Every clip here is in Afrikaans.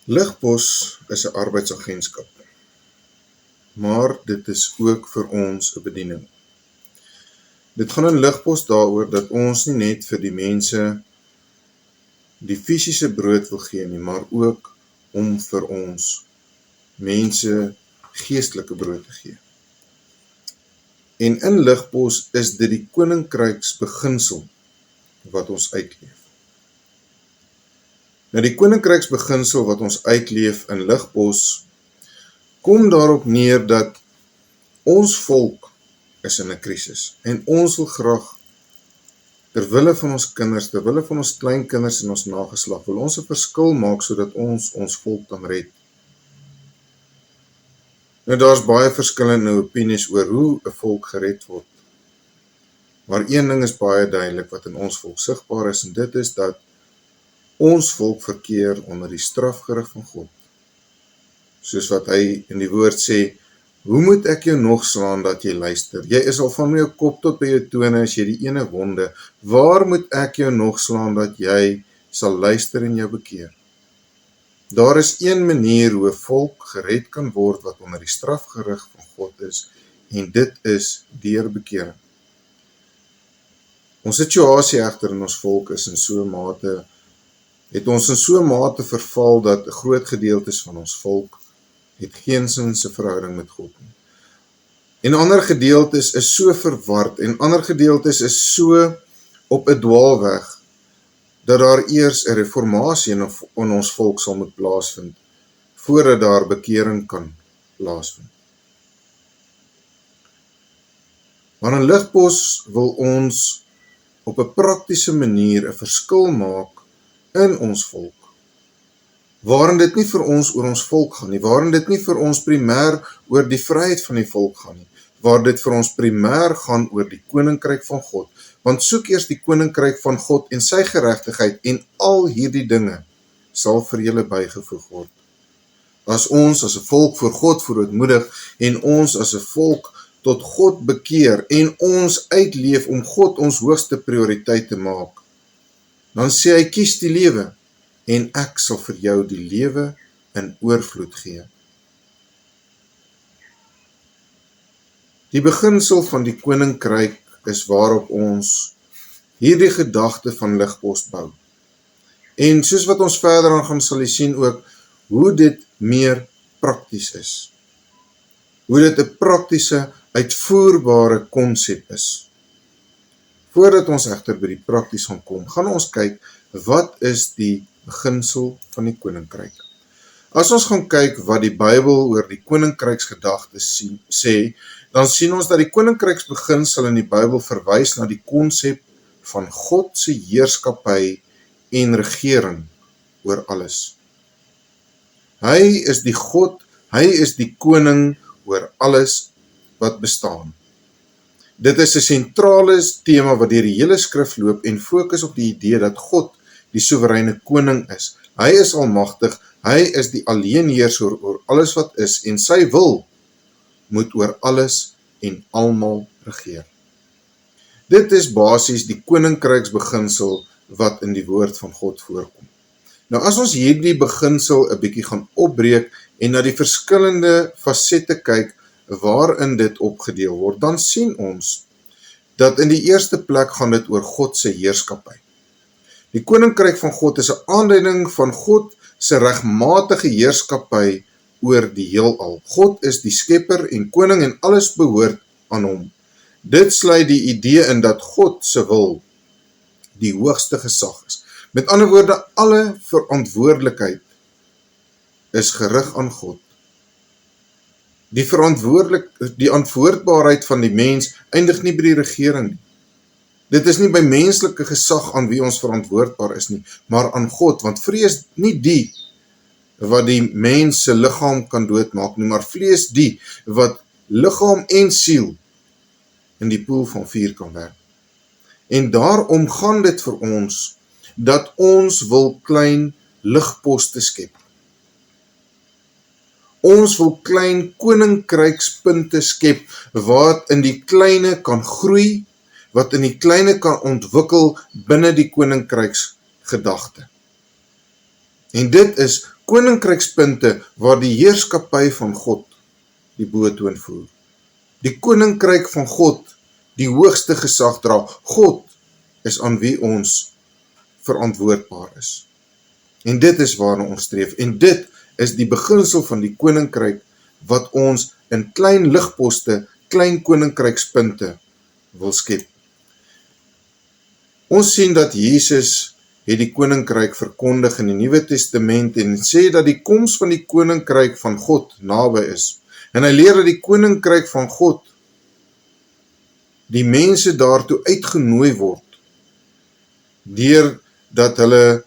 Ligpos is 'n arbeidsagentskap, maar dit is ook vir ons 'n bediening. Dit gaan in Ligpos daaroor dat ons nie net vir die mense die fisiese brood wil gee nie, maar ook om vir ons mense geestelike brood te gee. En in Ligpos is dit die koninkryksbeginsel wat ons uitleef. Nou die koninkryksbeginsel wat ons uitleef in Ligpos kom daarop neer dat ons volk is in 'n krisis en ons wil graag terwille van ons kinders, terwille van ons kleinkinders en ons nageslag, wil ons 'n verskil maak sodat ons volk kan red. Nou daar's baie verskillende opinies oor hoe 'n volk gered word. Maar een ding is baie duidelik wat in ons volk sigbaar is, en dit is dat ons volk verkeer onder die strafgerig van God. Soos wat hy in die woord sê, hoe moet ek jou nog slaan dat jy luister? Jy is al van jou kop tot by jou tone as jy die ene wonde. Waar moet ek jou nog slaan dat jy sal luister en jou bekeer? Daar is een manier hoe 'n volk gered kan word wat onder die strafgerig van God is, en dit is deur bekering. Ons situasie egter in ons volk is het ons in so 'n mate verval dat 'n groot gedeeltes van ons volk het geensins 'n verhouding met God nie. En ander gedeeltes is so verward en ander gedeeltes is so op 'n dwaalweg dat daar eers 'n reformatie in ons volk sal moet plaasvind voordat daar bekering kan plaasvind. Maar in Ligpos wil ons op 'n praktiese manier 'n verskil maak in ons volk, waarin dit nie vir ons oor ons volk gaan nie, waarin dit nie vir ons primêr oor die vryheid van die volk gaan nie, waar dit vir ons primêr gaan oor die koninkryk van God, want soek eers die koninkryk van God en sy geregtigheid en al hierdie dinge sal vir julle bygevoeg word. As ons as 'n volk voor God verootmoedig en ons as 'n volk tot God bekeer en ons uitleef om God ons hoogste prioriteit te maak, dan sê hy, kies die lewe en ek sal vir jou die lewe in oorvloed gee. Die beginsel van die koninkryk is waarop ons hierdie gedagte van Ligpos bou. En soos wat ons verder aan gaan sal jy sien ook hoe dit meer prakties is. Hoe dit 'n praktiese, uitvoerbare konsep is. Voordat ons egter by die prakties gaan kom, gaan ons kyk wat is die beginsel van die koninkryk. As ons gaan kyk wat die Bybel oor die koninkryksgedagte sê, dan sien ons dat die koninkryksbeginsel in die Bybel verwys na die konsep van God se heerskappy en regering oor alles. Hy is die God, hy is die koning oor alles wat bestaan. Dit is 'n sentrale tema wat deur die hele skrif loop en fokus op die idee dat God die soewereine koning is. Hy is almagtig, hy is die alleenheerser oor alles wat is en sy wil moet oor alles en almal regeer. Dit is basies die koninkryksbeginsel wat in die woord van God voorkom. Nou as ons hierdie beginsel 'n bietjie gaan opbreek en na die verskillende fasette kyk waarin dit opgedeel word, dan sien ons dat in die eerste plek gaan dit oor God se heerskappy. Die koninkryk van God is 'n aanduiding van God se regmatige heerskappy oor die heelal. God is die skepper en koning en alles behoort aan hom. Dit sluit die idee in dat God se wil die hoogste gesag is. Met ander woorde, alle verantwoordelikheid is gerig aan God. Die verantwoordbaarheid van die mens eindig nie by die regering nie. Dit is nie by menslike gesag aan wie ons verantwoordbaar is nie, maar aan God, want vrees nie die wat die mens se liggaam kan doodmaak nie, maar vrees die wat liggaam en siel in die poel van vuur kan werp. En daarom gaan dit vir ons dat ons wil klein ligposte skep. Ons wil klein koninkrykspunte skep wat in die kleine kan groei, wat in die kleine kan ontwikkel binne die koninkryksgedagte. En dit is Koninkrykspunte waar die heerskappy van God die boetoon voer. Die koninkryk van God die hoogste gesag dra. God is aan wie ons verantwoordbaar is. En dit is waarna ons streef. En dit is die beginsel van die koninkryk wat ons in klein ligposte, klein koninkrykspunte wil skep. Ons sien dat Jesus het die koninkryk verkondig in die Nuwe Testament en sê dat die koms van die koninkryk van God naby is. En hy leer dat die koninkryk van God die mense daartoe uitgenooi word deur dat hulle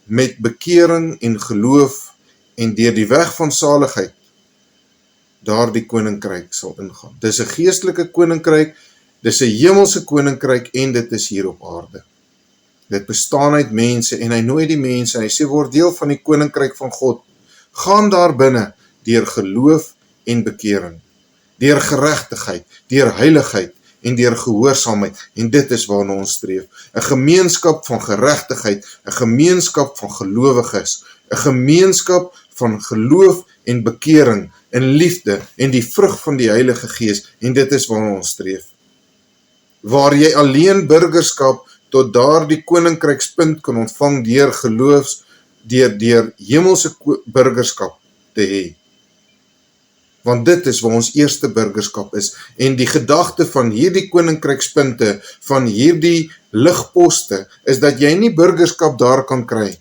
met bekering en geloof en deur die weg van saligheid daardie koninkryk sal ingaan. Dis 'n geestelike koninkryk, dis 'n hemelse koninkryk en dit is hier op aarde. Dit bestaan uit mense en hy nooi die mense en hy sê word deel van die koninkryk van God. Gaan daar binne deur geloof en bekering, deur geregtigheid, deur heiligheid en deur gehoorsaamheid. En dit is waarna ons streef. 'n Gemeenskap van geregtigheid, 'n gemeenskap van gelowiges, 'n gemeenskap van geloof en bekering in liefde en die vrug van die Heilige Gees. En dit is waarna ons streef. Waar jy alleen burgerskap tot daardie koninkrykspunt kan ontvang deur geloofs, deur hemelse burgerskap te hê. Want dit is waar ons eerste burgerskap is. En die gedagte van hierdie koninkrykspunte, van hierdie ligposte, is dat jy nie burgerskap daar kan kry,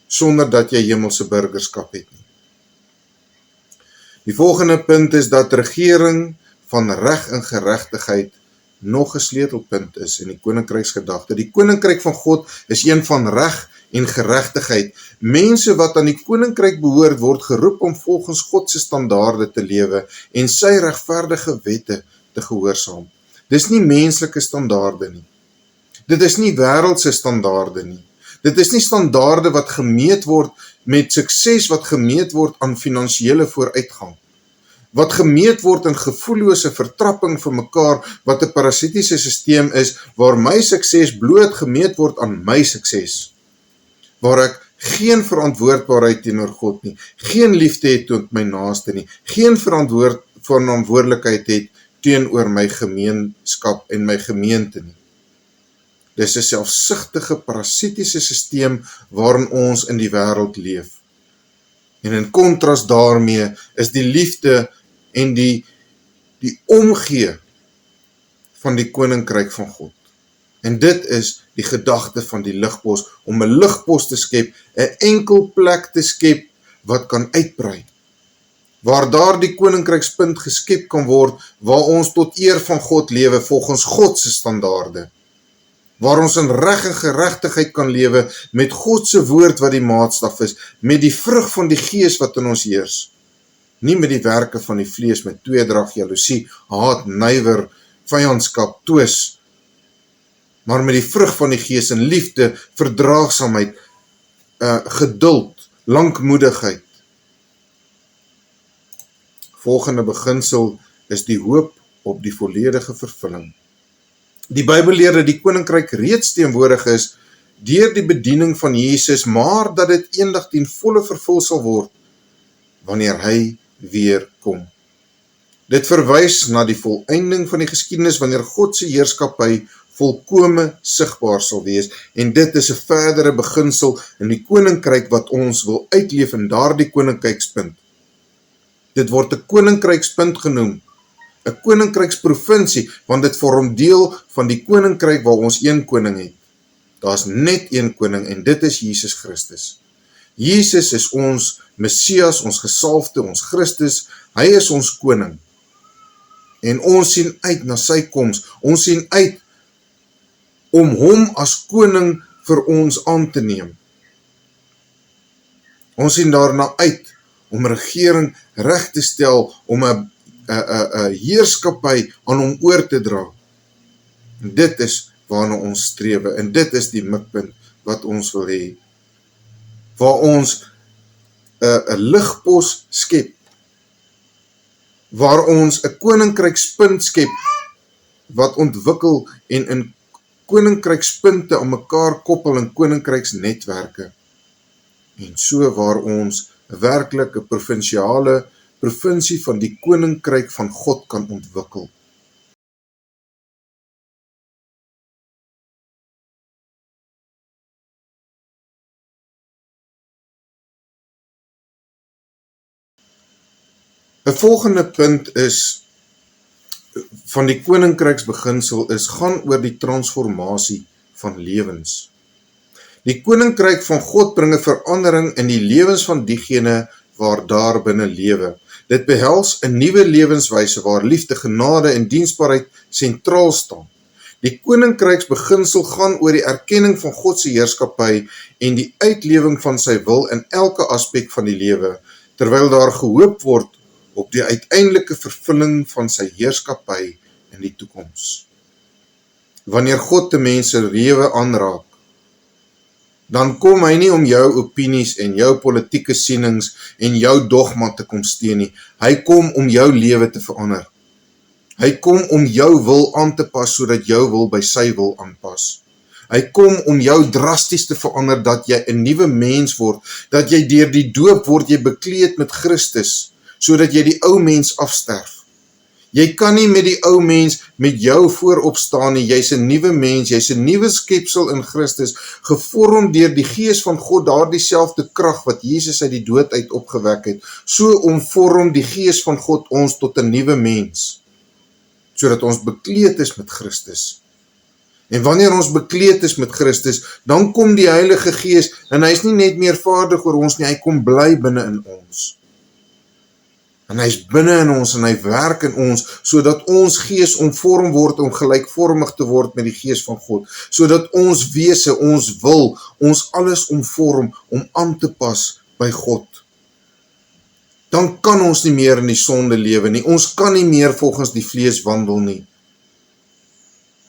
sonder dat jy hemelse burgerskap het nie. Die volgende punt is dat regering van reg en geregtigheid nog 'n sleutelpunt is in die koninkryksgedagte. Die koninkryk van God is een van reg en geregtigheid. Mense wat aan die koninkryk behoort word geroep om volgens God se standaarde te lewe en sy regverdige wette te gehoorsaam. Dis nie menslike standaarde nie. Dit is nie wêreldse standaarde nie. Dit is nie standaarde wat gemeet word met sukses, wat gemeet word aan finansiële vooruitgang. Wat gemeet word in gevoellose vertrapping vir mekaar, wat 'n parasitiese sisteem is, waar my sukses bloot gemeet word aan my sukses. Waar ek geen verantwoordbaarheid teenoor God nie, geen liefde het tot my naaste nie, geen verantwoordelikheid het teenoor my gemeenskap en my gemeente nie. Dis 'n selfsugtige parasitiese sisteem waarin ons in die wêreld leef. En in kontras daarmee is die liefde en die omgee van die koninkryk van God. En dit is die gedagte van die ligpos, om 'n ligpos te skep, 'n enkel plek te skep wat kan uitbrei. Waar daar die koninkrykspunt geskep kan word, waar ons tot eer van God lewe volgens God se standaarde. Waar ons in reg en geregtigheid kan lewe met God se woord wat die maatstaf is, met die vrug van die Gees wat in ons heers. Nie met die werke van die vlees, met tweedrag, jaloesie, haat, nywer, vyandskap, twis, maar met die vrug van die Gees in liefde, verdraagsaamheid, geduld, lankmoedigheid. Volgende beginsel is die hoop op die volledige vervulling. Die Bybel leer dat die koninkryk reeds teenwoordig is deur die bediening van Jesus, maar dat dit eendag ten volle vervul sal word wanneer hy weer kom. Dit verwys na die volëinding van die geskiedenis wanneer God se heerskappy volkome sigbaar sal wees, en dit is 'n verdere beginsel in die koninkryk wat ons wil uitleef in daardie koninkrykspunt. Dit word 'n koninkrykspunt genoem, 'n koninkryksprovinsie, want dit vorm deel van die koninkryk waar ons een koning het. Daar's net een koning en dit is Jesus Christus. Jesus is ons Messias, ons gesalfde, ons Christus, hy is ons koning. En ons sien uit na sy koms, ons sien uit om hom as koning vir ons aan te neem. Ons sien daarna uit om regering reg te stel, om 'n heerskappy aan hom oor te dra. En dit is waarna ons strewe, en dit is die mikpunt wat ons wil hê. Waar ons 'n ligpos skep, waar ons 'n koninkrykspunt skep, wat ontwikkel en in koninkrykspunte aan mekaar koppel in koninkryksnetwerke, en so waar ons werklik 'n provinsiale provinsie van die koninkryk van God kan ontwikkel. Die volgende punt is van die koninkryksbeginsel gaan oor die transformasie van lewens. Die koninkryk van God bring 'n verandering in die lewens van diegene waar daar binne lewe. Dit behels 'n nuwe lewenswyse waar liefde, genade en diensbaarheid sentraal staan. Die koninkryksbeginsel gaan oor die erkenning van God se heerskappy en die uitlewing van sy wil in elke aspek van die lewe, terwyl daar gehoop word op die uiteindelike vervulling van sy heerskappy in die toekoms. Wanneer God die mense lewe aanraak, dan kom hy nie om jou opinies en jou politieke sienings en jou dogma te kom steun nie. Hy kom om jou lewe te verander. Hy kom om jou wil aan te pas sodat jou wil by sy wil aanpas. Hy kom om jou drasties te verander dat jy 'n nuwe mens word, dat jy deur die doop word jy bekleed met Christus, sodat jy die ou mens afsterf. Jy kan nie met die ou mens met jou voorop staan nie, jy's 'n nuwe mens, jy's 'n nuwe skepsel in Christus, gevorm deur die Gees van God, daardie selfde krag wat Jesus uit die dood uit opgewek het. So omvorm die Gees van God ons tot 'n nuwe mens, sodat ons bekleed is met Christus. En wanneer ons bekleed is met Christus, dan kom die Heilige Gees, en hy is nie net meer vaardig oor ons nie, hy kom bly binne in ons. En hy is binne in ons en hy werk in ons, sodat ons gees omvorm word om gelykvormig te word met die Gees van God, sodat ons wese, ons wil, ons alles omvorm om aan te pas by God. Dan kan ons nie meer in die sonde lewe nie, ons kan nie meer volgens die vlees wandel nie.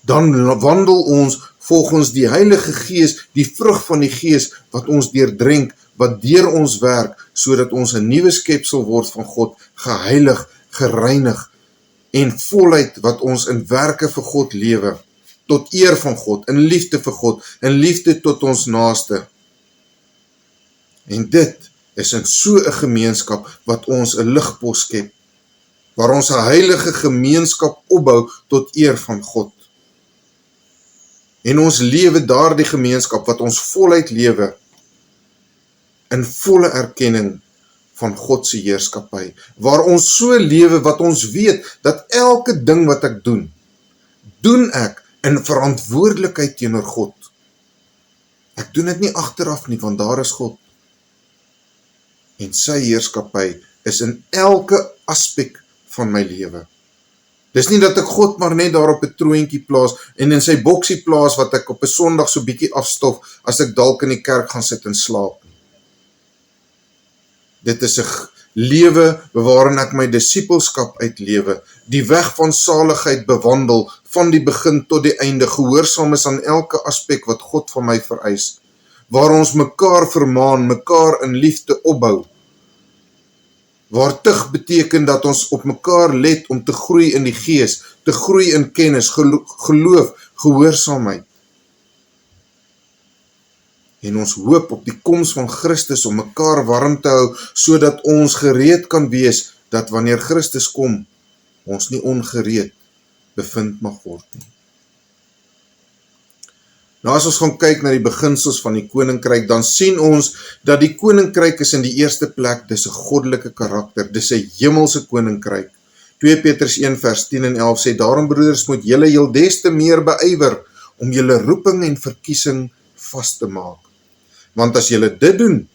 Dan wandel ons volgens die Heilige Gees, die vrug van die Gees, wat ons deurdrink, wat deur ons werk, sodat ons 'n nuwe skepsel word van God, geheilig, gereinig, en voluit wat ons in werke vir God lewe, tot eer van God, in liefde vir God, in liefde tot ons naaste. En dit is in so 'n gemeenskap wat ons 'n ligpos skep, waar ons 'n heilige gemeenskap opbou tot eer van God. En ons lewe daardie gemeenskap wat ons voluit lewe, in volle erkenning van God se heerskappy, waar ons so lewe wat ons weet, dat elke ding wat ek doen ek in verantwoordelikheid teenoor God. Ek doen dit nie agteraf nie, want daar is God. En sy heerskappy is in elke aspek van my lewe. Dis nie dat ek God maar net daar op 'n troontjie plaas, en in sy boksie plaas wat ek op 'n Sondag so bietjie afstof, as ek dalk in die kerk gaan sit en slaap. Dit is 'n lewe waarin ek my disippelskap uitlewe, die weg van saligheid bewandel, van die begin tot die einde, gehoorsaam is aan elke aspek wat God van my vereis, waar ons mekaar vermaan, mekaar in liefde opbou, waar tug beteken dat ons op mekaar let om te groei in die Gees, te groei in kennis, geloof, gehoorsaamheid. En ons hoop op die koms van Christus om mekaar warm te hou, sodat ons gereed kan wees, dat wanneer Christus kom, ons nie ongereed bevind mag word nie. Nou as ons gaan kyk na die beginsels van die koninkryk, dan sien ons dat die koninkryk is in die eerste plek, dis 'n goddelike karakter, dis 'n hemelse koninkryk. 2 Petrus 1 vers 10 en 11 sê, daarom broeders moet julle heel des te meer beywer om julle roeping en verkiesing vas te maak. Want as julle dit doen,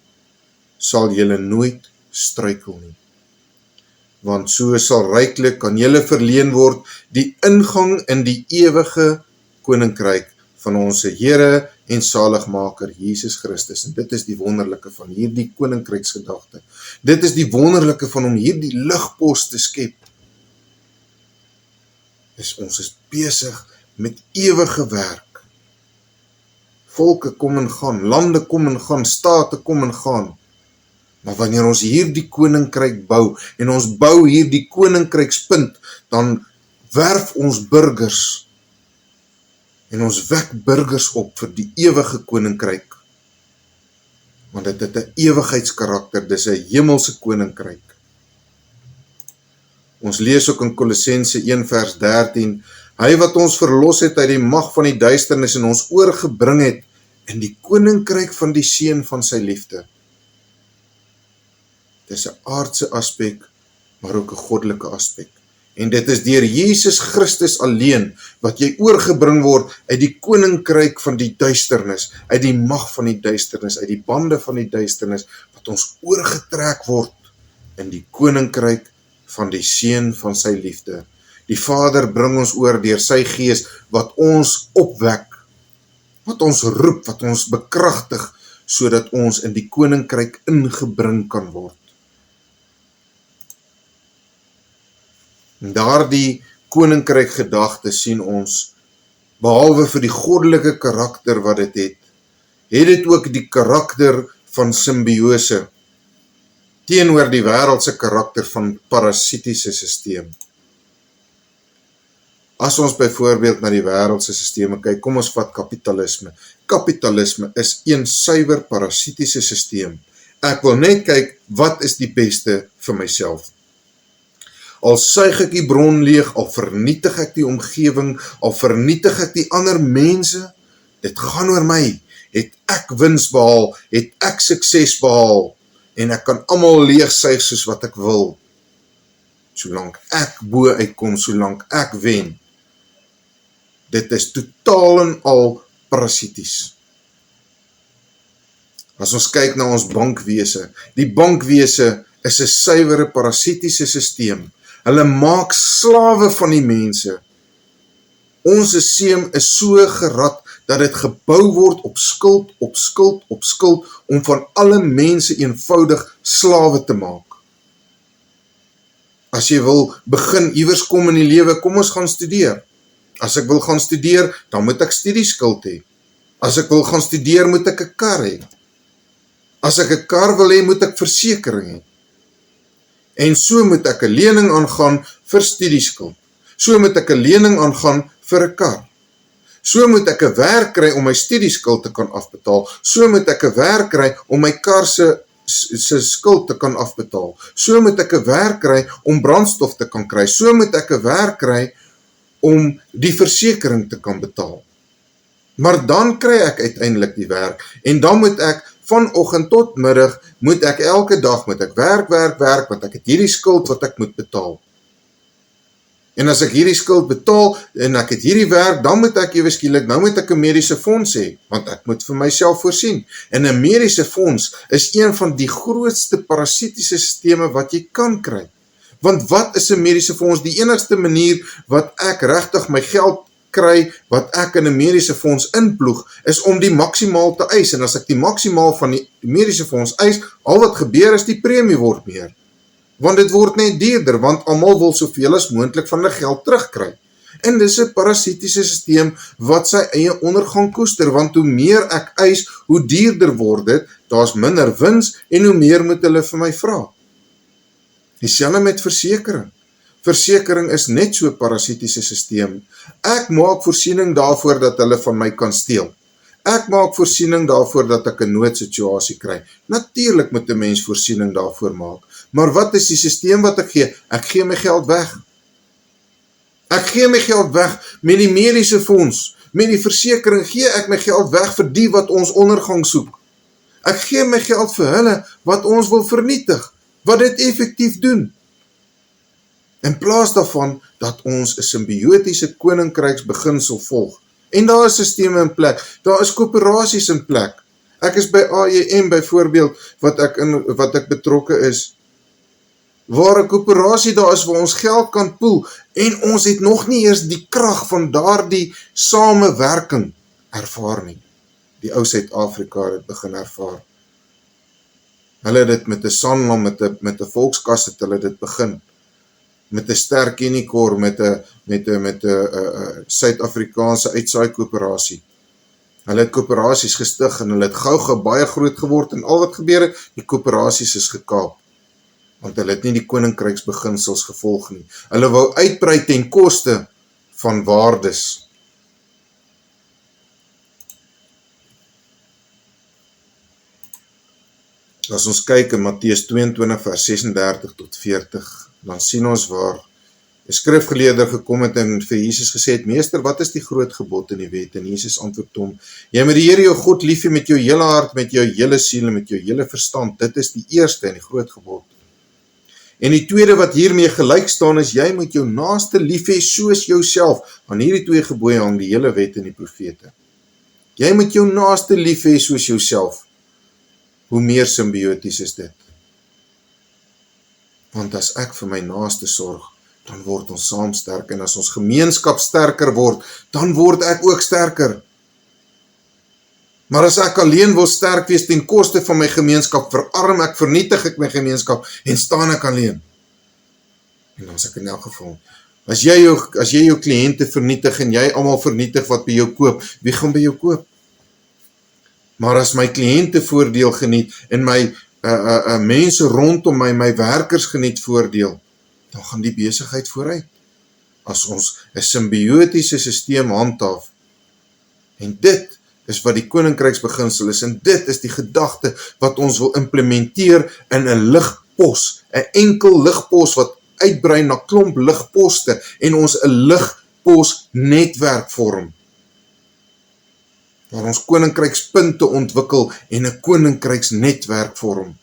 sal julle nooit struikel nie. Want so sal ryklik aan julle verleen word die ingang in die ewige koninkryk van ons Here en Saligmaker Jesus Christus. En dit is die wonderlike van hierdie koninkryksgedagte. Dit is die wonderlike van om hierdie ligpos te skep. Ons is besig met ewige werk. Volke kom en gaan, lande kom en gaan, state kom en gaan. Maar wanneer ons hierdie koninkryk bou, en ons bou hierdie koninkrykspunt, dan werf ons burgers, en ons wek burgers op vir die ewige koninkryk. want dit het 'n ewigheidskarakter, dis 'n hemelse koninkryk. Ons lees ook in Kolossense 1 vers 13, hy wat ons verlos het uit die mag van die duisternis en ons oorgebring het in die koninkryk van die seun van sy liefde. Dit is 'n aardse aspek, maar ook 'n goddelike aspek. En dit is deur Jesus Christus alleen wat jy oorgebring word uit die koninkryk van die duisternis, uit die mag van die duisternis, uit die bande van die duisternis, wat ons oorgetrek word in die koninkryk van die seun van sy liefde. Die Vader bring ons oor deur sy gees wat ons opwek, wat ons roep, wat ons bekragtig, sodat ons in die koninkryk ingebring kan word. En daardie koninkryk gedagte sien ons, behalwe vir die goddelike karakter wat dit het dit ook die karakter van simbiose, teenoor die wêreldse karakter van parasitiese sisteem. As ons byvoorbeeld na die wêreldse sisteme kyk, kom ons vat kapitalisme. Kapitalisme is een suiwer parasitiese sisteem. Ek wil net kyk, wat is die beste vir myself? Al suig ek die bron leeg, al vernietig ek die omgewing, al vernietig ek die ander mense, dit gaan oor my. Het ek wins behaal, het ek sukses behaal, en ek kan almal leegsuig soos wat ek wil. Solank ek bo uitkom, solank ek wen. Dit is totaal en al parasities. As ons kyk na ons bankwese, die bankwese is 'n suiwere parasitiese sisteem. Hulle maak slawe van die mense. Ons sisteem is so gerad dat dit gebou word op skuld, op skuld, op skuld, om van alle mense eenvoudig slawe te maak. As jy wil begin iewers kom in die lewe, kom ons gaan studeer. As ek wil gaan studeer, dan moet ek studieskuld hê. As ek wil gaan studeer, moet ek 'n kar hê. As ek 'n kar wil hê, moet ek versekering hê. En so moet ek 'n lening aangaan vir studieskuld. So moet ek 'n lening aangaan vir 'n kar. So moet ek 'n werk kry om my studieskuld te kan afbetaal. So moet ek 'n werk kry om my kar se skuld te kan afbetaal. So moet ek 'n werk kry om brandstof te kan kry. So moet ek 'n werk kry om die versekering te kan betaal. Maar dan kry ek uiteindelik die werk, en dan moet ek vanoggend tot middag, moet ek elke dag moet ek werk, want ek het hierdie skuld wat ek moet betaal. En as ek hierdie skuld betaal, en ek het hierdie werk, dan moet ek ewe skielik, nou moet ek 'n mediese fonds hê, want ek moet vir myself voorsien. En 'n mediese fonds is een van die grootste parasitiese sisteme wat jy kan kry. Want wat is 'n mediese fonds? Die enigste manier wat ek regtig my geld kry, wat ek in 'n mediese fonds inploeg, is om die maksimaal te eis. En as ek die maksimaal van die mediese fonds eis, al wat gebeur is die premie word meer. Want dit word net duurder, want almal wil soveel as moontlik van hulle geld terugkry. En dis 'n parasitiese sisteem wat sy eie ondergang koester, want hoe meer ek eis, hoe duurder word dit, daar's minder wins, en hoe meer moet hulle vir my vra. Dieselfde met versekering. Versekering is net so 'n parasitiese sisteem. Ek maak voorsiening daarvoor dat hulle van my kan steel. Ek maak voorsiening daarvoor dat ek 'n noodsituasie kry. Natuurlik moet 'n mens voorsiening daarvoor maak. Maar wat is die sisteem wat ek gee? Ek gee my geld weg. Ek gee my geld weg met die mediese fonds. Met die versekering gee ek my geld weg vir die wat ons ondergang soek. Ek gee my geld vir hulle wat ons wil vernietig, wat dit effektief doen. In plaas daarvan dat ons 'n simbiotiese koninkryksbeginsel volg. En daar is sisteme in plek, daar is koöperasies in plek. Ek is by AEM byvoorbeeld, wat ek betrokke is, waar 'n koöperasie daar is waar ons geld kan poel, en ons het nog nie eers die krag van daardie samewerking ervaar nie. Die ou Suid-Afrika het dit begin ervaar. Hulle het dit met 'n Sanlam, met 'n volkskas het hulle dit begin. Met 'n sterk Unicor, met 'n Suid-Afrikaanse uitsaai-koöperasie. Hulle het koöperasies gestig en hulle het gou baie groot geword, en al wat gebeur het, die koöperasies is gekaap. Want hulle het nie die koninkryksbeginsels gevolg nie. Hulle wou uitbrei ten koste van waardes. As ons kyk in Matteus 22 vers 36 tot 40, dan sien ons waar 'n skrifgeleerder gekom het en vir Jesus gesê het, Meester, wat is die groot gebod in die wet? En Jesus antwoord hom, jy moet die Here jou God lief hê met jou hele hart, met jou hele siel en met jou hele verstand. Dit is die eerste en die groot gebod. En die tweede wat hiermee gelyk staan is, jy moet jou naaste lief hê soos jouself. Aan hierdie twee gebooie hang die hele wet en die profete. Jy moet jou naaste lief hê soos jouself. Hoe meer simbioties is dit? Want as ek vir my naaste sorg, dan word ons saam sterk, en as ons gemeenskap sterker word, dan word ek ook sterker. Maar as ek alleen wil sterk wees ten koste van my gemeenskap, verarm ek, vernietig ek my gemeenskap, en staan ek alleen. En dan is ek in elk geval, as jy jou kliënte vernietig, en jy almal vernietig wat by jou koop, wie gaan by jou koop? Maar as my kliënte voordeel geniet, en my mense rondom my, my werkers geniet voordeel, dan gaan die besigheid vooruit. As ons 'n simbiotiese sisteem handhaaf. En dit is wat die koninkryksbeginsel is, en dit is die gedagte wat ons wil implementeer in 'n ligpos, 'n enkel ligpos wat uitbrei na klomp ligposte, en ons 'n ligpos netwerk vorm, waar ons koninkrykspunte ontwikkel en 'n koninkryksnetwerk vorm,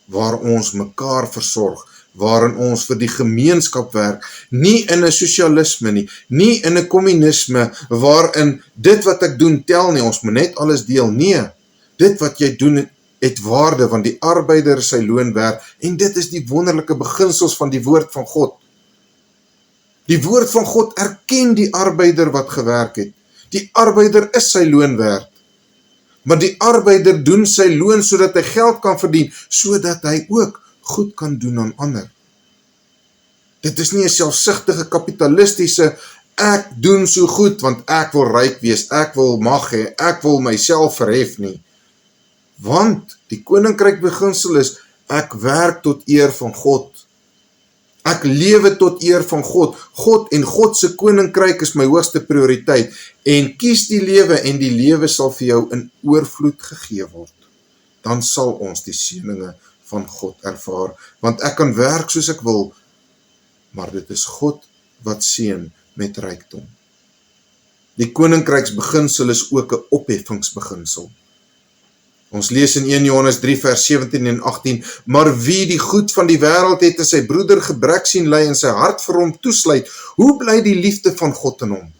waar ons mekaar versorg, waarin ons vir die gemeenskap werk, nie in 'n sosialisme nie, nie in 'n kommunisme, waarin dit wat ek doen tel nie, ons moet net alles deel, nee, dit wat jy doen het waarde, want die arbeider sy loon werd, en dit is die wonderlike beginsels van die woord van God. Die woord van God erken die arbeider wat gewerk het, die arbeider is sy loon werd, maar die arbeider doen sy loon sodat hy geld kan verdien, sodat hy ook goed kan doen aan ander. Dit is nie 'n selfsugtige kapitalistiese, ek doen so goed, want ek wil ryk wees, ek wil mag hê, ek wil myself verhef nie. Want die koninkryk beginsel is, ek werk tot eer van God. Ek lewe tot eer van God. God en God se koninkryk is my hoogste prioriteit. En kies die lewe, en die lewe sal vir jou in oorvloed gegee word. Dan sal ons die seëninge van God ervaar, want ek kan werk soos ek wil, maar dit is God wat seën met rykdom. Die koninkryksbeginsel is ook 'n opheffingsbeginsel. Ons lees in 1 Johannes 3 vers 17 en 18, maar wie die goed van die wêreld het en sy broeder gebrek sien ly en sy hart vir hom toesluit, hoe bly die liefde van God in hom?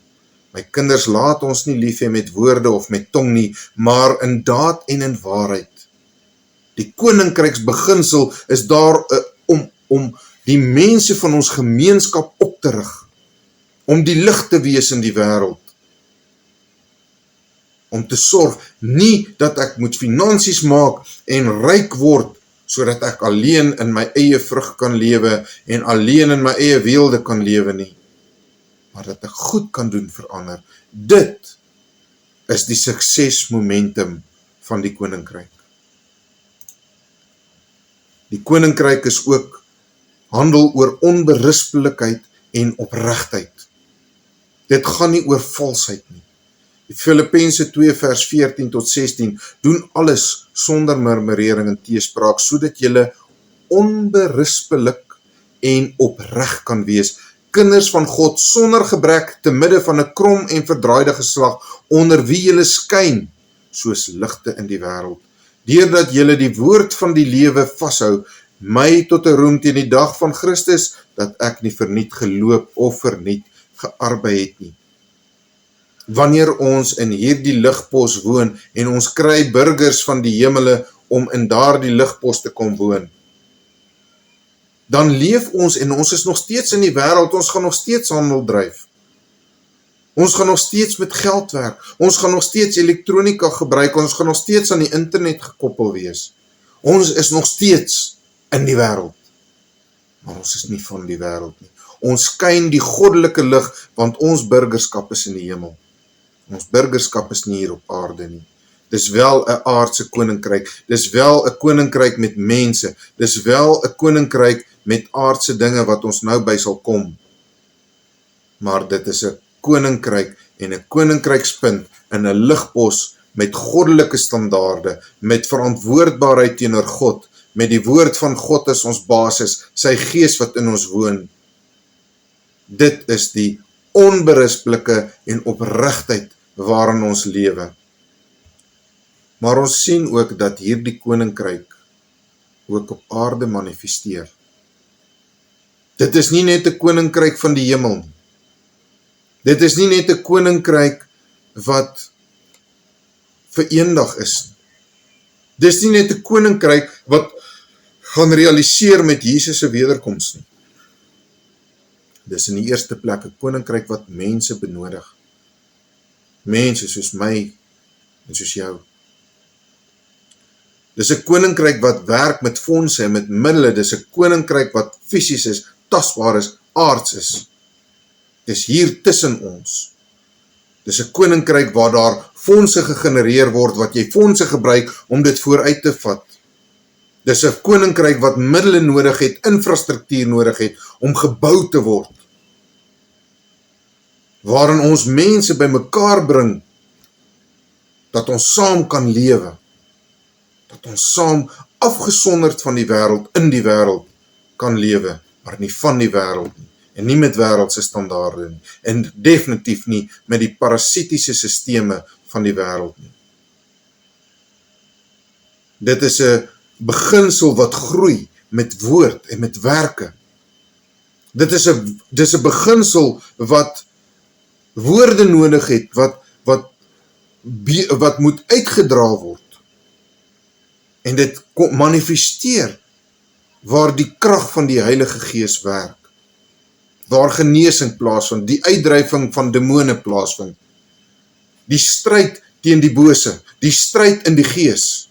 My kinders, laat ons nie lief hê met woorde of met tong nie, maar in daad en in waarheid. Die koninkryksbeginsel is daar om die mense van ons gemeenskap op te rig, om die lig te wees in die wêreld, om te sorg, nie dat ek moet finansies maak en ryk word, sodat ek alleen in my eie vrug kan lewe en alleen in my eie weelde kan lewe nie, maar dat ek goed kan doen vir ander. Dit is die suksesmomentum van die koninkryk. Die koninkryk is ook handel oor onberispelikheid en opregtheid. Dit gaan nie oor valsheid nie. Die Filippense 2 vers 14 tot 16, doen alles sonder murmurering en teespraak, sodat julle onberispelik en opreg kan wees, kinders van God sonder gebrek te midde van 'n krom en verdraaide geslag, onder wie julle skyn soos ligte in die wêreld, deurdat julle die woord van die lewe vashou, my tot 'n roem teen die dag van Christus, dat ek nie verniet geloop of verniet gearbei het nie. Wanneer ons in hierdie ligpos woon en ons kry burgers van die hemele om in daardie ligpos te kom woon, dan leef ons en ons is nog steeds in die wêreld, ons gaan nog steeds handel dryf. Ons gaan nog steeds met geld werk, ons gaan nog steeds elektronika gebruik, ons gaan nog steeds aan die internet gekoppel wees. Ons is nog steeds in die wêreld, maar ons is nie van die wêreld nie. Ons skyn die goddelike lig, want ons burgerskap is in die hemel. Ons burgerskap is nie hier op aarde nie. Dis wel 'n aardse koninkryk, dis wel 'n koninkryk met mense, dis wel 'n koninkryk met aardse dinge wat ons nou by sal kom. Maar dit is 'n koninkryk en 'n koninkrykspunt in 'n ligpos met goddelike standaarde, met verantwoordbaarheid teenoor God, met die woord van God as ons basis, sy gees wat in ons woon. Dit is die onberisplike en opregtheid waarin ons lewe. Maar ons sien ook dat hierdie koninkryk ook op aarde manifesteer. Dit is nie net 'n koninkryk van die hemel nie. Dit is nie net 'n koninkryk wat vir eendag is. Dis nie net 'n koninkryk wat gaan realiseer met Jesus se wederkoms nie. Dis in die eerste plek 'n koninkryk wat mense benodig. Mense soos my en soos jou. Dis 'n koninkryk wat werk met fondse en met middele. Dis 'n koninkryk wat fisies is, tasbaar is, aards is. Dis hier tussen ons. Dis 'n koninkryk waar daar fondse gegenereer word, wat jy fondse gebruik om dit vooruit te vat. Dis 'n koninkryk wat middele nodig het, infrastruktuur nodig het, om gebou te word. Waarin ons mense by mekaar bring, dat ons saam kan lewe. Dat ons saam afgesonderd van die wêreld, in die wêreld kan lewe, maar nie van die wêreld nie. En nie met wêreldse standaarde nie. En definitief nie met die parasitiese sisteme van die wêreld nie. Dit is 'n beginsel wat groei met woord en met werke. Dit is 'n beginsel wat woorde nodig het, wat moet uitgedra word. En dit manifesteer waar die krag van die Heilige Gees werk. Waar genesing plaasvind, die uitdryving van demone plaasvind. Die stryd teen die bose, die stryd in die gees.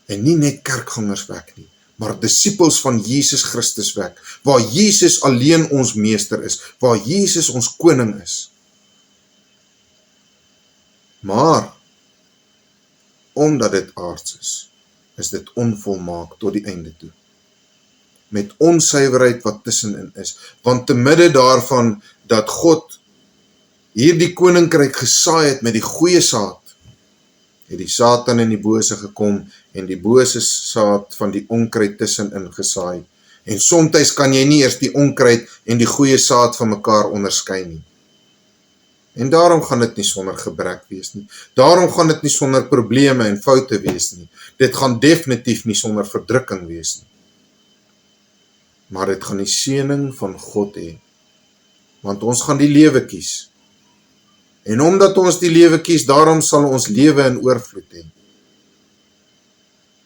En nie net kerkgangers wek nie, maar disippels van Jesus Christus wek, waar Jesus alleen ons meester is, waar Jesus ons koning is. Maar, omdat dit aards is dit onvolmaak tot die einde toe. Met onsuiverheid wat tussenin is, want te midde daarvan dat God hierdie koninkryk gesaai het met die goeie saad, het die Satan en die bose gekom en die bose saad van die onkruid tussenin gesaai. En soms kan jy nie eers die onkruid en die goeie saad van mekaar onderskei nie. En daarom gaan dit nie sonder gebrek wees nie. Daarom gaan dit nie sonder probleme en foute wees nie. Dit gaan definitief nie sonder verdrukking wees nie. Maar dit gaan die seëning van God hê. Want ons gaan die lewe kies. En omdat ons die lewe kies, daarom sal ons lewe in oorvloed hê.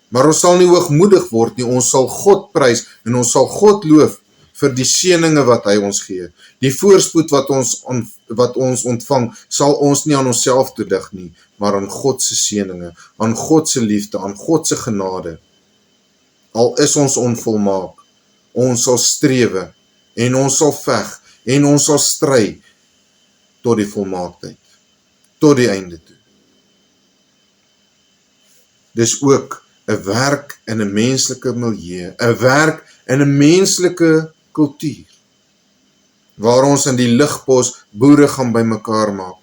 Maar ons sal nie hoogmoedig word nie, ons sal God prys en ons sal God loof vir die seëninge wat hy ons gee. Die voorspoed wat ons ontvang, sal ons nie aan onsself toedig nie, maar aan God se seëninge, aan God se liefde, aan God se genade. Al is ons onvolmaak, ons sal strewe en ons sal veg en ons sal stry tot die volmaaktheid, tot die einde toe. Dis ook 'n werk in 'n menslike milieu, 'n werk in 'n menslike kultuur, waar ons in die ligpos boere gaan bymekaar maak.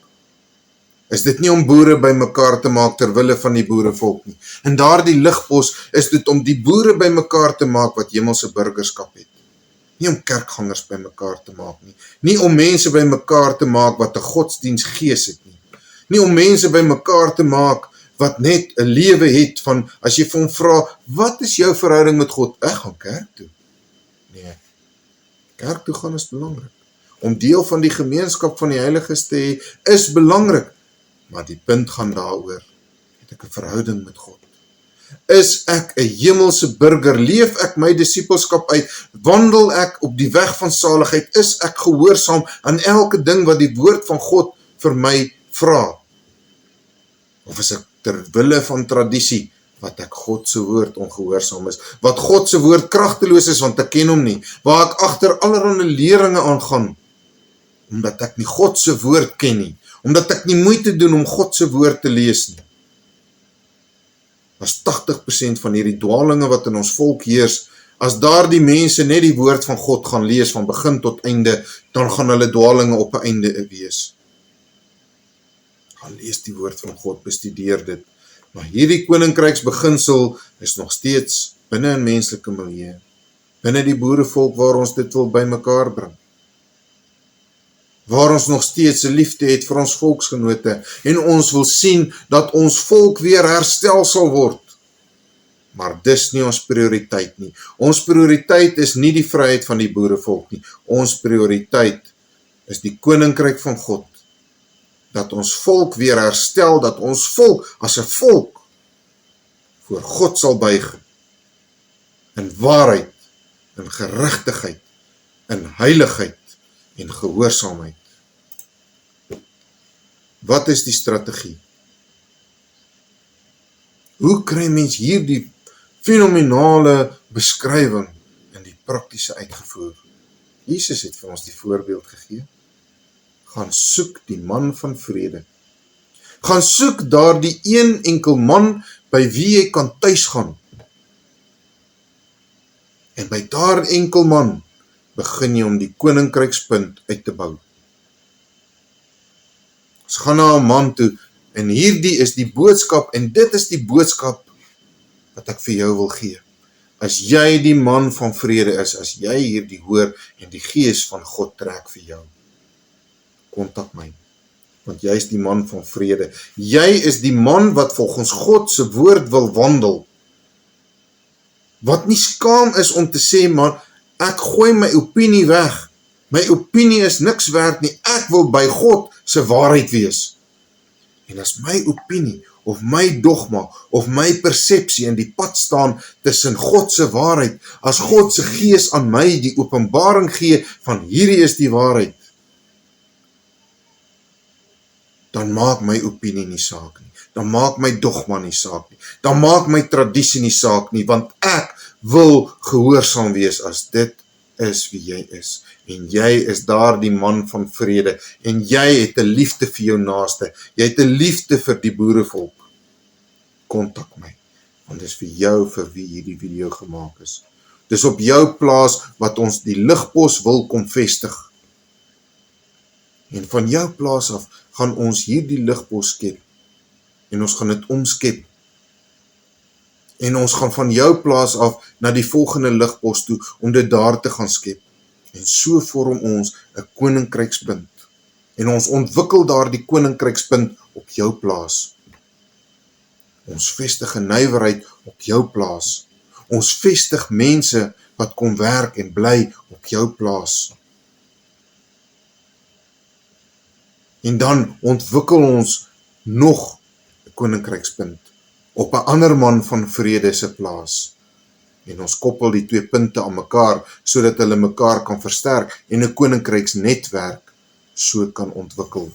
Is dit nie om boere bymekaar te maak ter wille van die boerevolk nie. In daardie ligpos is dit om die boere bymekaar te maak wat hemelse burgerskap het. Nie om kerkgangers bymekaar te maak nie. Nie om mense bymekaar te maak wat 'n godsdiensgees het nie. Nie om mense bymekaar te maak wat net 'n lewe het van, as jy vir hom vra, wat is jou verhouding met God? Ek gaan kerk toe. Nee, kerk toe gaan is belangrik. Om deel van die gemeenskap van die heiliges te hê, is belangrik. Maar die punt gaan daaroor, het ek 'n verhouding met God. Is ek 'n hemelse burger? Leef ek my disippelskap uit? Wandel ek op die weg van saligheid? Is ek gehoorsaam aan elke ding wat die woord van God vir my vra? Of is ek ter wille van tradisie, wat ek God se woord ongehoorsaam is? Wat God se woord kragteloos is, want ek ken hom nie? Waar ek agter allerlei leringe aangaan, omdat ek nie God se woord ken nie, omdat ek nie moeite doen om God se woord te lees nie. As 80% van hierdie dwalinge wat in ons volk heers, as daar die mense net die woord van God gaan lees van begin tot einde, dan gaan hulle dwalinge op 'n einde wees. Gaan lees die woord van God, bestudeer dit. Maar hierdie koninkryksbeginsel is nog steeds binne 'n menslike milieu, binne die boerevolk waar ons dit wil bymekaar bring. Waar ons nog steeds 'n liefde het vir ons volksgenote en ons wil sien dat ons volk weer herstel sal word. Maar dis nie ons prioriteit nie. Ons prioriteit is nie die vryheid van die boerevolk nie. Ons prioriteit is die koninkryk van God. Dat ons volk weer herstel, dat ons volk as 'n volk voor God sal buig. In waarheid, in geregtigheid, in heiligheid en gehoorsaamheid. Wat is die strategie? Hoe kry mens hierdie fenomenale beskrywing in die praktiese uitgevoer? Jesus het vir ons die voorbeeld gegee. Gaan soek die man van vrede. Gaan soek daar die een enkel man by wie jy kan tuis gaan. En by daar enkel man begin jy om die koninkrykspunt uit te bou. Ons gaan na 'n man toe en hierdie is die boodskap en dit is die boodskap wat ek vir jou wil gee. As jy die man van vrede is, as jy hierdie hoor en die gees van God trek vir jou, kontak my, want jy is die man van vrede. Jy is die man wat volgens God se woord wil wandel. Wat nie skaam is om te sê, maar ek gooi my opinie weg. My opinie is niks werd nie. Ek wil by God se waarheid wees. En as my opinie of my dogma of my persepsie in die pad staan tussen God se waarheid, as God se gees aan my die openbaring gee van hierdie is die waarheid, dan maak my opinie nie saak nie. Dan maak my dogma nie saak nie. Dan maak my tradisie nie saak nie, want ek wil gehoorsaam wees as dit is wie jy is. En jy is daar die man van vrede. En jy het 'n liefde vir jou naaste. Jy het 'n liefde vir die boerevolk. Kontak my, want dis vir jou vir wie hierdie video gemaak is. Dis op jou plaas wat ons die ligpos wil kom vestig. En van jou plaas af gaan ons hierdie ligpos skep. En ons gaan dit omskep. En ons gaan van jou plaas af na die volgende ligpos toe om dit daar te gaan skep. En so vorm ons 'n koninkrykspunt. En ons ontwikkel daar die koninkrykspunt op jou plaas. Ons vestig 'n nywerheid op jou plaas. Ons vestig mense wat kom werk en bly op jou plaas. En dan ontwikkel ons nog 'n koninkrykspunt op 'n ander man van vrede se plaas. En ons koppel die twee punte aan mekaar, sodat hulle mekaar kan versterk en 'n koninkryksnetwerk so kan ontwikkel.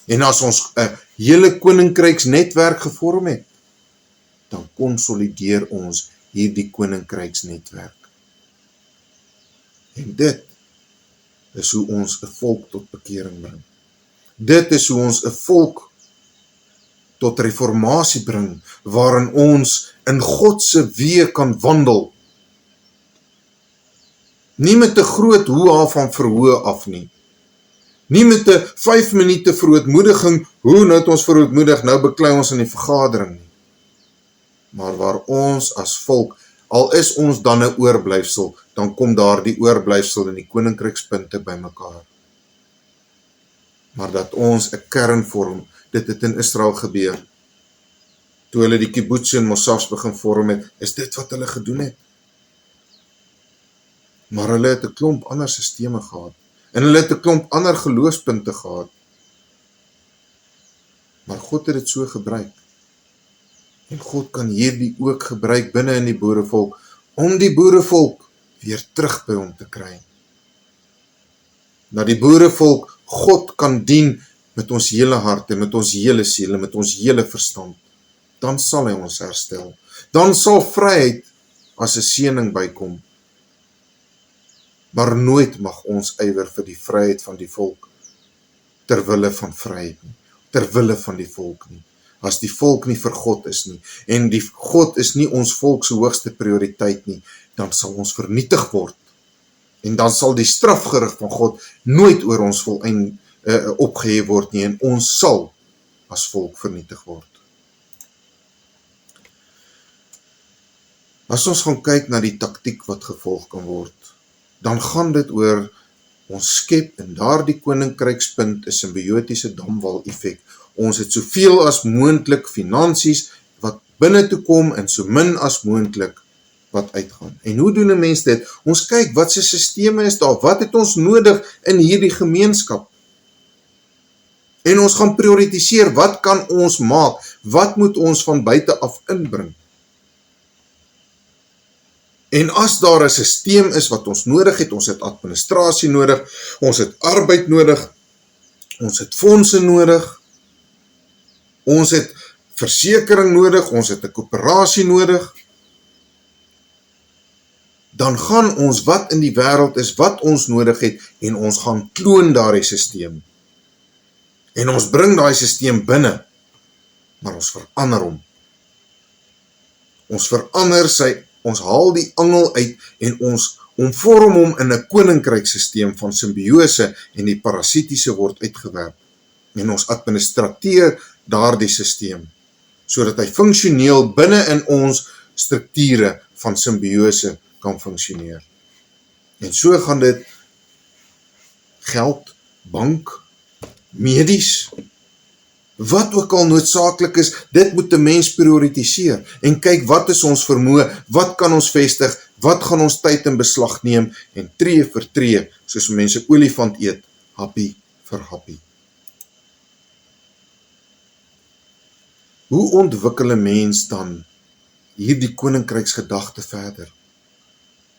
En as ons 'n hele koninkryksnetwerk gevorm het, dan konsolideer ons hierdie koninkryksnetwerk. En dit is hoe ons 'n volk tot bekering bring. Dit is hoe ons 'n volk tot reformatie bring, waarin ons in God se weë kan wandel. Nie met 'n groot hoeha van verhoë af nie. Nie met 'n 5 minute verootmoediging, hoe nou het ons verootmoedig, nou beklei ons in die vergadering nie. Maar waar ons as volk, al is ons dan 'n oorblyfsel, dan kom daar die oorblyfsel in die koninkrykspunte bymekaar. Maar dat ons 'n kern vorm, dit het in Israel gebeur. Toe hulle die kibbutz en mosafs begin vorm het, is dit wat hulle gedoen het. Maar hulle het 'n klomp ander sisteme gehad. En hulle het 'n klomp ander geloofspunte gehad. Maar God het dit so gebruik. En God kan hierdie ook gebruik binne in die boerevolk, om die boerevolk weer terug by hom te kry. Dat die boerevolk God kan dien met ons hele hart en met ons hele siel en met ons hele verstand. Dan sal hy ons herstel. Dan sal vryheid as 'n seëning bykom. Maar nooit mag ons ywer vir die vryheid van die volk ter wille van vryheid nie, ter wille van die volk nie. As die volk nie vir God is nie, en die God is nie ons volk se hoogste prioriteit nie, dan sal ons vernietig word. En dan sal die strafgerig van God nooit oor ons opgehef word nie, en ons sal as volk vernietig word. As ons gaan kyk na die taktiek wat gevolg kan word, dan gaan dit oor ons skep in daardie koninkrykspunt 'n simbiotiese damwal effek. Ons het soveel as moontlik finansies wat binne toe kom en so min as moontlik wat uitgaan. En hoe doen 'n mens dit? Ons kyk wat se sisteme is daar, wat het ons nodig in hierdie gemeenskap? En ons gaan prioritiseer, wat kan ons maak? Wat moet ons van buite af inbring? En as daar 'n sisteem is wat ons nodig het, ons het administrasie nodig, ons het arbeid nodig, ons het fondse nodig, ons het versekering nodig, ons het 'n koöperasie nodig, dan gaan ons wat in die wêreld is, wat ons nodig het, en ons gaan kloon daardie sisteem. En ons bring daai sisteem binne, maar ons verander hom. Ons verander ons haal die angel uit en ons omvorm hom in 'n koninkryksisteem van simbiose en die parasitiese word uitgewerp. En ons administreer daardie sisteem, sodat hy funksioneel binne in ons strukture van simbiose kan funksioneer. En so gaan dit geld, bank, medies, wat ook al noodsaaklik is, dit moet 'n mens prioritiseer en kyk wat is ons vermoë, wat kan ons vestig, wat gaan ons tyd in beslag neem en tree vir tree, soos mense olifant eet, happie vir happie. Hoe ontwikkel 'n mens dan hierdie koninkryksgedagte verder?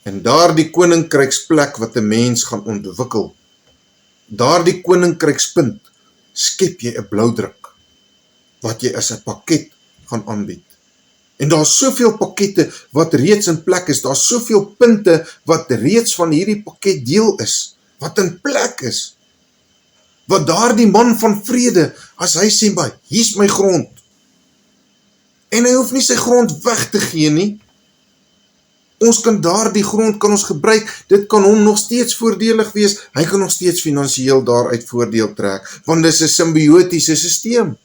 En daardie koninkryksplek wat 'n mens gaan ontwikkel, daardie koninkrykspunt, skep jy 'n bloudruk wat jy as 'n pakket gaan aanbied. En daar's soveel pakkette wat reeds in plek is, daar's soveel punte wat reeds van hierdie pakket deel is, wat in plek is, wat daardie man van vrede, as hy sê, maar hier's my grond, en hy hoef nie sy grond weg te gee nie, ons kan daardie grond kan ons gebruik, dit kan hom nog steeds voordelig wees, hy kan nog steeds finansiëel daaruit voordeel trek, want dit is 'n simbiotiese sisteem.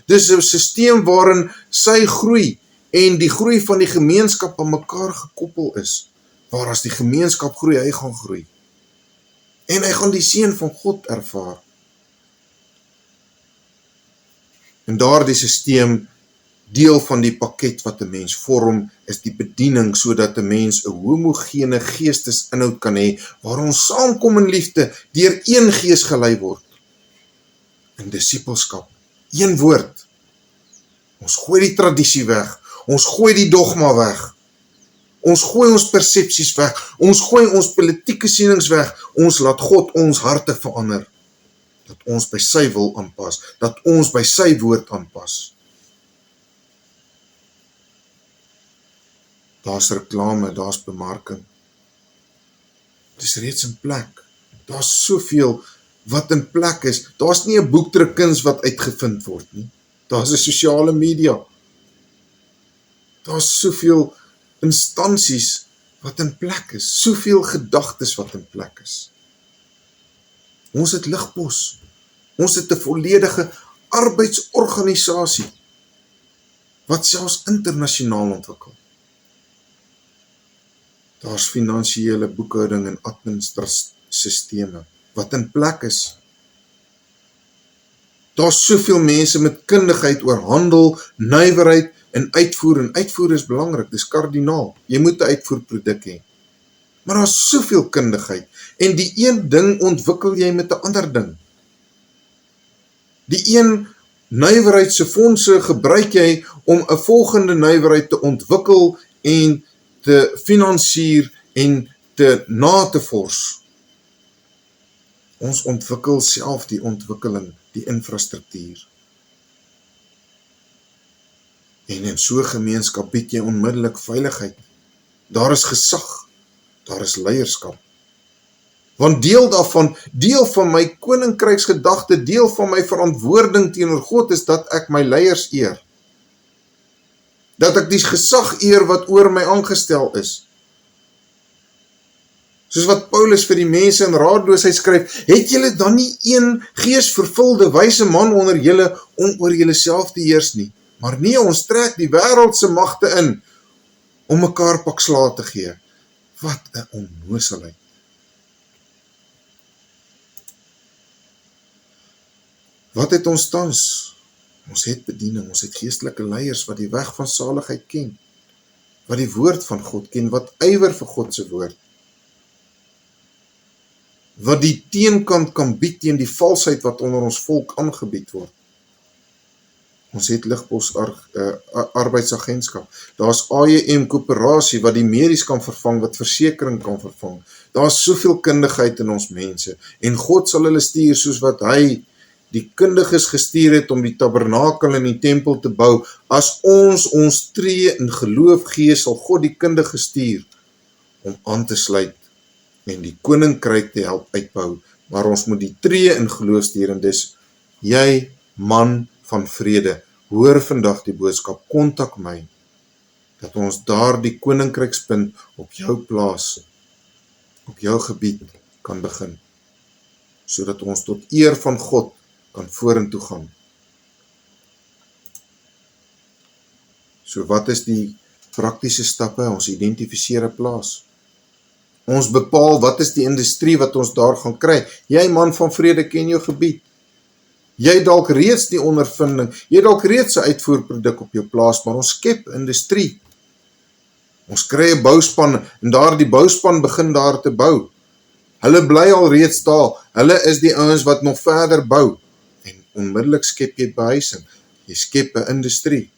Dis 'n sisteem waarin sy groei en die groei van die gemeenskap aan mekaar gekoppel is, waar as die gemeenskap groei, hy gaan groei. En hy gaan die seën van God ervaar. En daardie sisteem, deel van die pakket wat 'n mens vorm, is die bediening, sodat 'n mens 'n homogene geestesinhoud kan hê, waar ons saamkom in liefde, deur een gees gelei word. In disippelskap, een woord. Ons gooi die tradisie weg, ons gooi die dogma weg, ons gooi ons persepsies weg, ons gooi ons politieke sienings weg, ons laat God ons harte verander, dat ons by sy wil aanpas, dat ons by sy woord aanpas. Daar's reklame, daar's bemarking. Dis reeds in plek. Daar's soveel wat in plek is. Daar's nie 'n boekdrukkuns wat uitgevind word nie. Daar's 'n sosiale media. Daar's soveel instansies wat in plek is. Soveel gedagtes wat in plek is. Ons het Ligpos. Ons het 'n volledige arbeidsorganisasie wat selfs internasionaal ontwikkel. Daar's finansiële boekhouding en administrasiesisteme wat in plek is. Daar's soveel mense met kundigheid oor handel, nywerheid en uitvoer is belangrik, dis kardinaal. Jy moet 'n uitvoerproduk hê. Maar daar's soveel kundigheid en die een ding ontwikkel jy met 'n ander ding. Die een nywerheidse fondse gebruik jy om 'n volgende nywerheid te ontwikkel en te finansier en na te vors. Ons ontwikkel self die ontwikkeling, die infrastruktuur. En in so 'n gemeenskap bied jy onmiddellik veiligheid. Daar is gesag, daar is leierskap. Want deel van my koninkryksgedagte, deel van my verantwoording teenoor God is dat ek my leiers eer. Dat ek die gesag eer wat oor my aangestel is. Soos wat Paulus vir die mense in raadloosheid skryf, het julle dan nie een geesvervulde wyse man onder julle om oor julle self te heers nie? Maar nee, ons trek die wêreldse magte in om mekaar pak slaag te gee. Wat 'n onnoselheid. Wat het ons tans? Ons het bediening, ons het geestelike leiers wat die weg van saligheid ken, wat die woord van God ken, wat ywer vir God se woord, wat die teenkant kan bied teen die valsheid wat onder ons volk aangebied word. Ons het Ligbos arbeidsagentskap, daar's AEM koöperasie wat die medies kan vervang, wat versekering kan vervang. Daar's soveel kundigheid in ons mense, en God sal hulle stuur soos wat hy die kundiges gestuur het om die tabernakel en die tempel te bou. As ons tree in geloof gee, sal God die kundiges stuur om aan te sluit en die koninkryk te help uitbou. Maar ons moet die tree in geloof stuur, en dis jy, man van vrede, hoor vandag die boodskap, kontak my, dat ons daar die koninkrykspunt op jou plaas, op jou gebied kan begin, sodat ons tot eer van God kan vorentoe gaan. So wat is die praktiese stappe? Ons identifiseer 'n plaas. Ons bepaal wat is die industrie wat ons daar gaan kry. Jy, man van vrede, ken jou gebied. Jy dalk reeds die ondervinding, jy dalk reeds 'n uitvoerproduk op jou plaas, maar ons skep industrie. Ons kry 'n bouspan, en daar die bouspan begin daar te bou. Hulle bly al reeds daar, hulle is die ouens wat nog verder bou. En onmiddellik skep jy behuising, jy skep 'n industrie.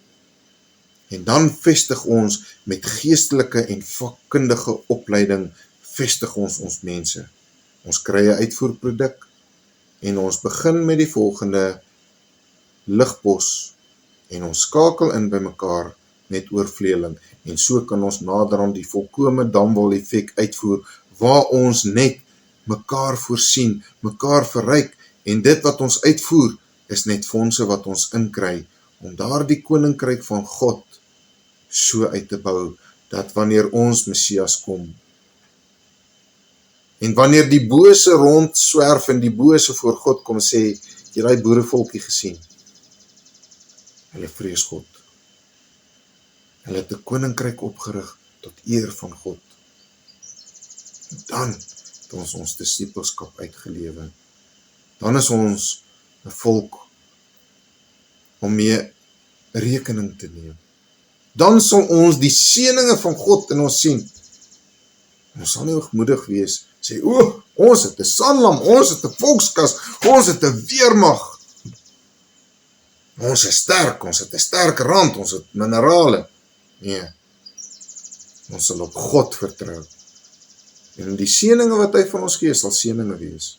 En dan vestig ons met geestelike en vakkundige opleiding, vestig ons mense. Ons kry 'n uitvoerproduk, en ons begin met die volgende Ligbos, en ons skakel in by mekaar met oorvleeling, en so kan ons nader aan die volkome damwal effek uitvoer, waar ons net mekaar voorsien, mekaar verryk, en dit wat ons uitvoer, is net fondse wat ons inkry, om daar die koninkryk van God so uit te bou, dat wanneer ons Messias kom, en wanneer die bose rondswerf en die bose voor God kom sê, jy daai boerevolkie gesien, hulle vrees God. Hulle het 'n koninkryk opgerig tot eer van God. En dan het ons disippelskap uitgelewe. Dan is ons 'n volk om mee rekening te neem. Dan sal ons die seëninge van God in ons sien. Ons sal nie hoogmoedig wees, sê, ons het 'n sanlam, ons het 'n volkskas, ons het 'n weermag. Ons is sterk, ons het 'n sterk rand, ons het minerale. Nee, ons sal op God vertrou. En die seëninge wat hy van ons gee, sal seëninge wees.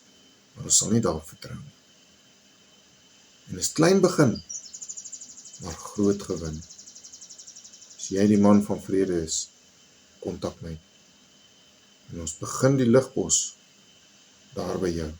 Maar ons sal nie daarop vertrou nie. En is klein begin, maar groot gewin. As jy die man van vrede is, kontak my. En ons begin die Ligbos daar by jou.